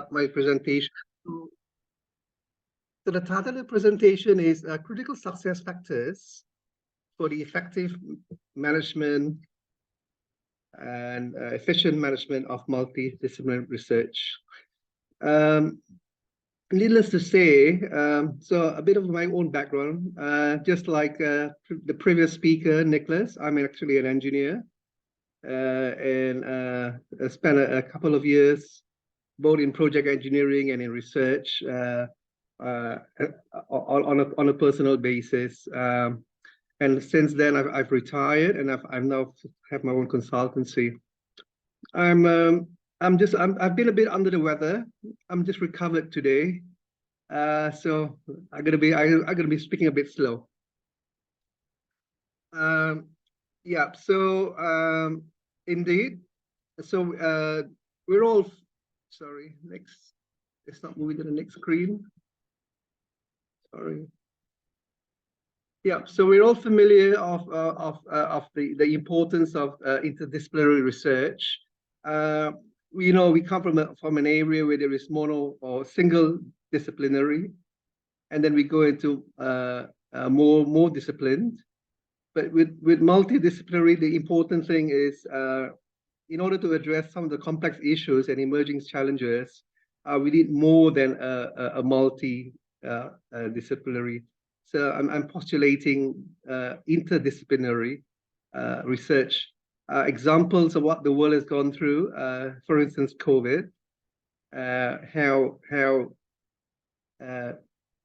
start my presentation. So the title of the presentation is Critical Success Factors for the Effective Management and Efficient Management of Multidisciplinary Research. Needless to say, so a bit of my own background, just like the previous speaker, Nicholas, I'm actually an engineer and I spent a couple of years both in project engineering and in research on a personal basis. And since then, I've retired and I've now have my own consultancy. I've been a bit under the weather. I'm just recovered today, so I'm gonna be speaking a bit slow. Yeah. So indeed. So we're all sorry. Next, it's not moving to the next screen. Sorry. Yeah, so we're all familiar of the importance of interdisciplinary research. We know we come from an area where there is mono or single disciplinary, and then we go into more disciplined. But with multidisciplinary, the important thing is in order to address some of the complex issues and emerging challenges, we need more than a multidisciplinary. So I'm postulating interdisciplinary research. Examples of what the world has gone through, for instance, COVID, how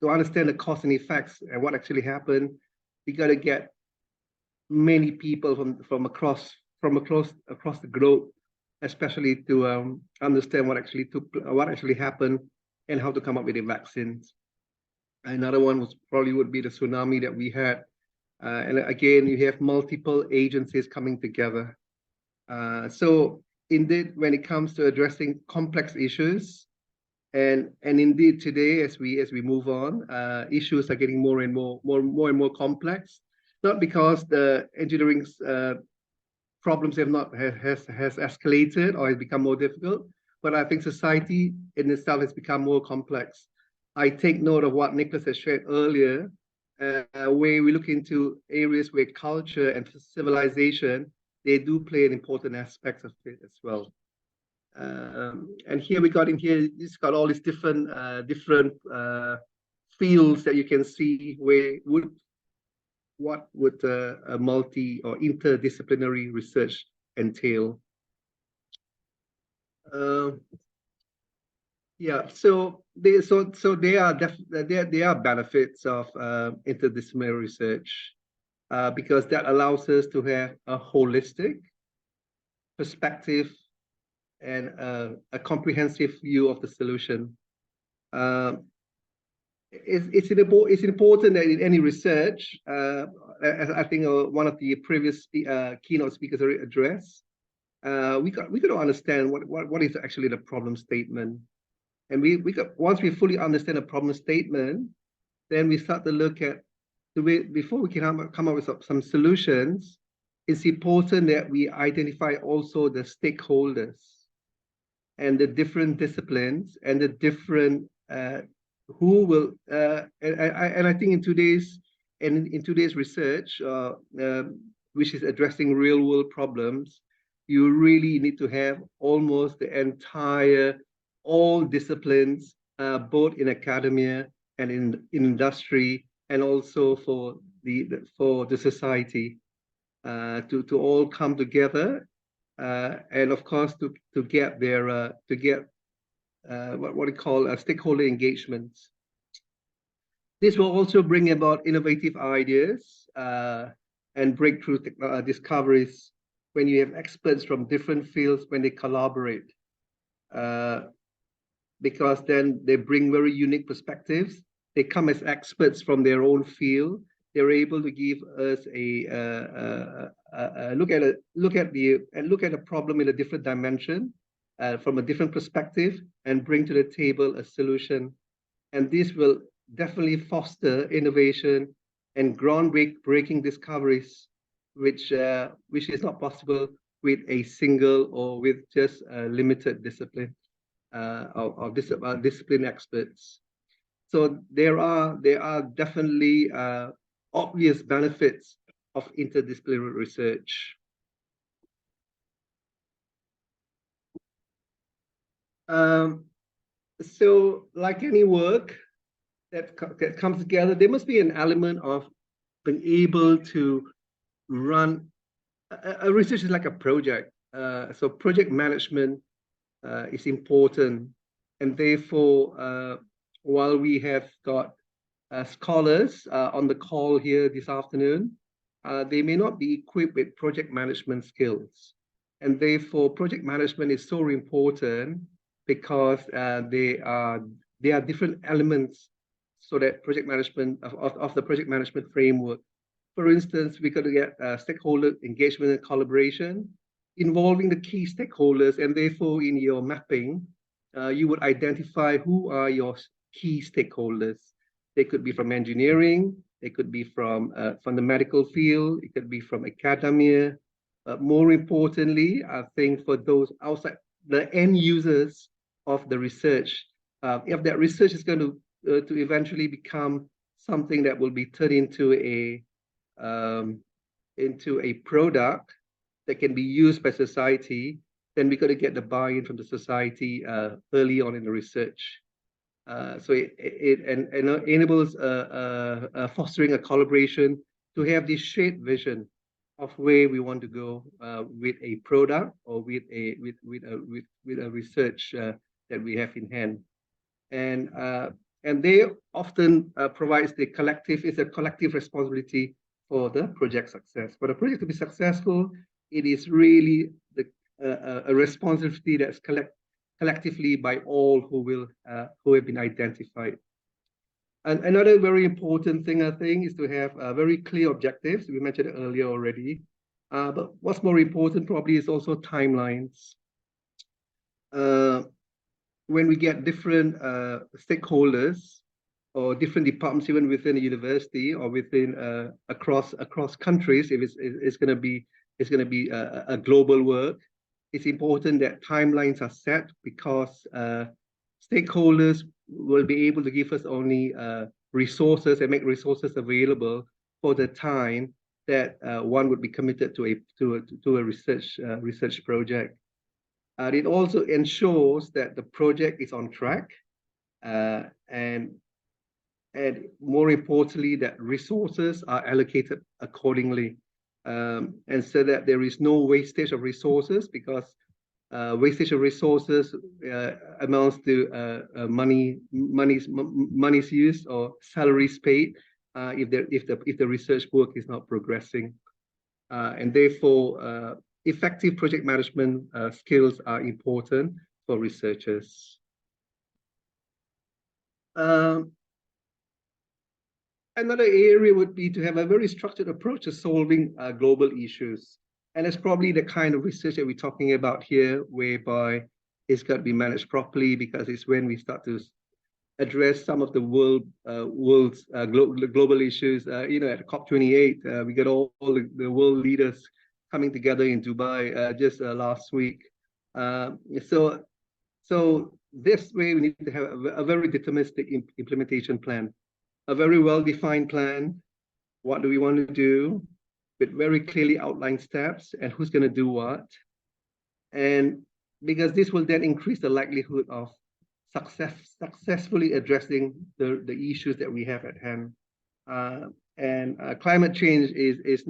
to understand the cause and effects and what actually happened, we got to get many people from across the globe, especially to understand what actually happened and how to come up with the vaccines. Another one would be the tsunami that we had, and again you have multiple agencies coming together. So indeed, when it comes to addressing complex issues, and indeed today as we move on, issues are getting more and more complex. Not because the engineering problems has escalated or has become more difficult, but I think society in itself has become more complex. I take note of what Nicholas has shared earlier, where we look into areas where culture and civilization, they do play an important aspect of it as well. And here it's got all these different fields that you can see what would a multi or interdisciplinary research entail. Yeah, so there are benefits of interdisciplinary research because that allows us to have a holistic perspective and a comprehensive view of the solution. It's important that in any research, as I think one of the previous keynote speakers addressed, we got to understand what is actually the problem statement. And once we fully understand the problem statement, then we start to look at before we can come up with some solutions. It's important that we identify also the stakeholders and the different disciplines and the different who will and I think in today's research, which is addressing real world problems, you really need to have almost the entire all disciplines, both in academia and in industry, and also for the society, to all come together, and of course to get their what we call stakeholder engagements. This will also bring about innovative ideas and breakthrough discoveries when you have experts from different fields when they collaborate. Because then they bring very unique perspectives. They come as experts from their own field. They're able to give us a look at a problem in a different dimension, from a different perspective, and bring to the table a solution. And this will definitely foster innovation and groundbreaking discoveries, which is not possible with a single or with just a limited discipline. discipline experts. So there are definitely obvious benefits of interdisciplinary research. So like any work that comes together, there must be an element of being able to run a research is like a project. So project management is important, and therefore, while we have got scholars on the call here this afternoon, they may not be equipped with project management skills, and therefore, project management is so important because they are different elements so that project management of the project management framework. For instance, we got to get stakeholder engagement and collaboration involving the key stakeholders, and therefore in your mapping, you would identify who are your key stakeholders. They could be from engineering, they could be from the medical field, it could be from academia. More importantly, I think for those outside the end users of the research, if that research is going to eventually become something that will be turned into a product that can be used by society, then we got to get the buy-in from the society early on in the research. So it enables fostering a collaboration to have this shared vision of where we want to go with a product or with a research that we have in hand, and they often provides the collective. It's a collective responsibility for the project success. For the project to be successful, it is really a responsibility that's collectively by all who have been identified. And another very important thing, I think, is to have very clear objectives. We mentioned it earlier already. But what's more important probably is also timelines. When we get different stakeholders or different departments, even within a university or within across countries, if it's going to be a global work, it's important that timelines are set, because stakeholders will be able to give us only resources and make resources available for the time that one would be committed to a research project. It also ensures that the project is on track, and more importantly, that resources are allocated accordingly, and so that there is no wastage of resources, because wastage of resources amounts to money's used or salaries paid if the research work is not progressing, and therefore effective project management skills are important for researchers. Another area would be to have a very structured approach to solving global issues. And that's probably the kind of research that we're talking about here, whereby it's got to be managed properly, because it's when we start to address some of the world's global issues. At COP28, we got all the world leaders coming together in Dubai just last week. So this way, we need to have a very deterministic implementation plan, a very well-defined plan. What do we want to do, with very clearly outlined steps, and who's going to do what? And because this will then increase the likelihood of successfully addressing the issues that we have at hand. Climate change is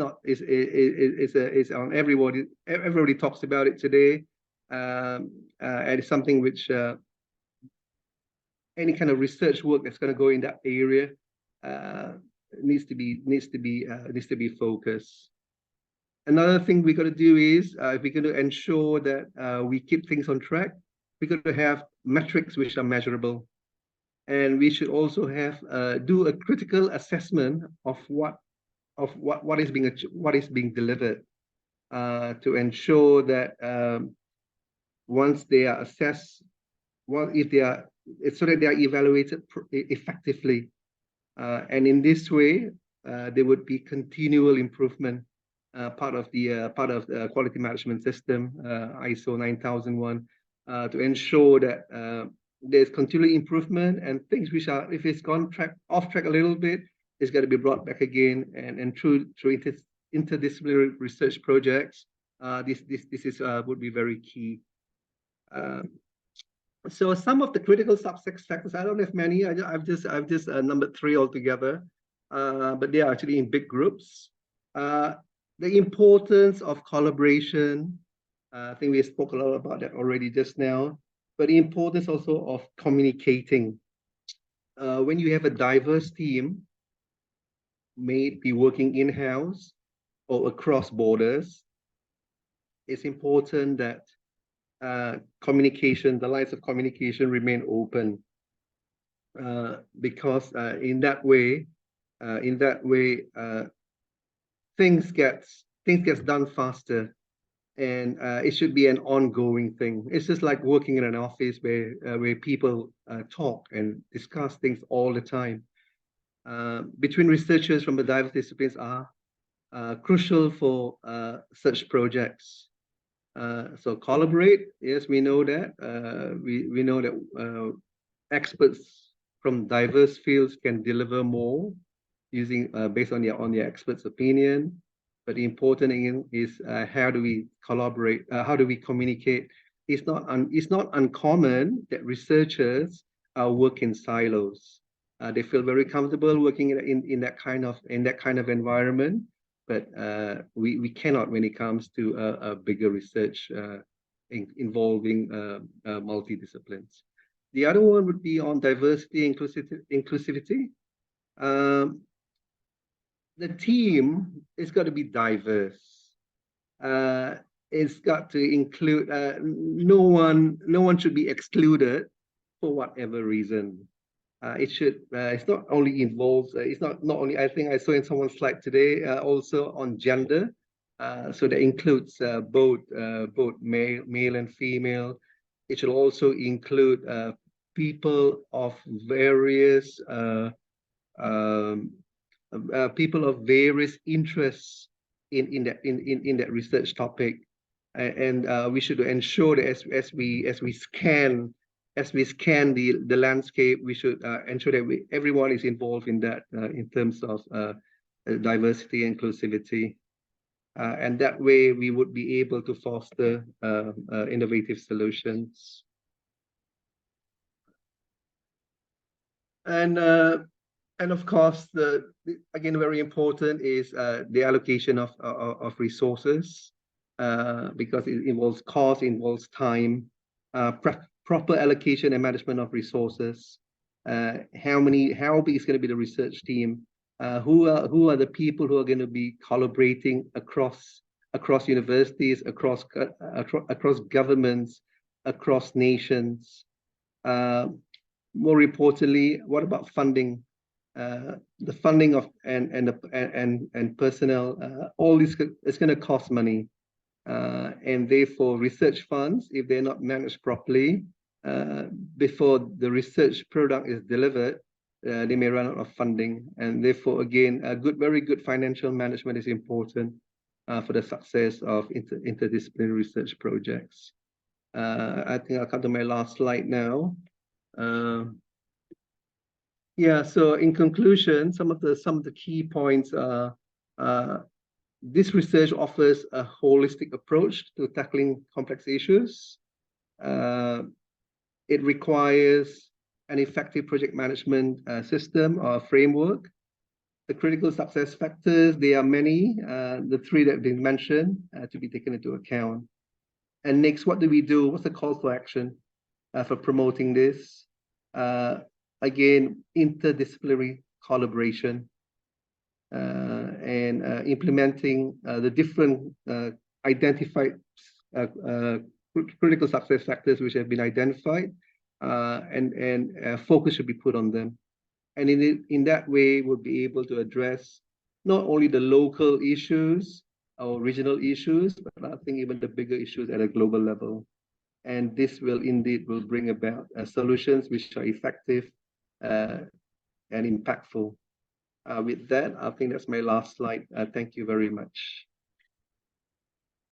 on everybody. Everybody talks about it today, and it's something which any kind of research work that's going to go in that area needs to be focused. Another thing we got to do is if we're going to ensure that we keep things on track, we're going to have metrics which are measurable, and we should also have do a critical assessment of what is being delivered to ensure that once they are assessed, so that they are evaluated effectively, and in this way there would be continual improvement, part of the quality management system, ISO 9001, to ensure that there's continual improvement, and things which are, if it's gone off track a little bit, it's got to be brought back again. And through interdisciplinary research projects, this is would be very key. So some of the critical success factors, I don't have many. I've just numbered 3 altogether, but they are actually in big groups. The importance of collaboration. I think we spoke a lot about that already just now, but the importance also of communicating. When you have a diverse team, may it be working in-house or across borders, it's important that communication, the lines of communication remain open, because in that way, things gets done faster, and it should be an ongoing thing. It's just like working in an office where people talk and discuss things all the time. Between researchers from the diverse disciplines are crucial for such projects. So collaborate. Yes, we know that. We know that experts from diverse fields can deliver more using based on their experts' opinion. But the important thing is how do we collaborate? How do we communicate? It's not uncommon that researchers work in silos. They feel very comfortable working in that kind of environment. But we cannot when it comes to a bigger research involving multidisciplines. The other one would be on diversity, inclusivity. The team is got to be diverse. It's got to include no one should be excluded for whatever reason. It should. It's not only involves. It's not only. I think I saw in someone's slide today also on gender. So that includes both male and female. It should also include people of various interests in that research topic, and we should ensure that as we scan the landscape, we should ensure that everyone is involved in that in terms of diversity and inclusivity, and that way we would be able to foster innovative solutions. And of course, again, very important is the allocation of resources, because it involves cost, involves time, proper allocation and management of resources. How big is going to be the research team? Who are the people who are going to be collaborating across universities, across governments, across nations? More importantly, what about funding? The funding of and personnel, all this is going to cost money, and therefore research funds, if they're not managed properly, before the research product is delivered, they may run out of funding, and therefore again, very good financial management is important for the success of interdisciplinary research projects. I think I'll come to my last slide now. Yeah, so in conclusion, some of the key points are this research offers a holistic approach to tackling complex issues. It requires an effective project management system or framework. The critical success factors, there are many, the 3 that have been mentioned to be taken into account. And next, what do we do? What's the call for action for promoting this? Again, interdisciplinary collaboration and implementing the different identified critical success factors which have been identified, and focus should be put on them. And in that way, we'll be able to address not only the local issues or regional issues, but I think even the bigger issues at a global level. And this will bring about solutions which are effective and impactful. With that, I think that's my last slide. Thank you very much.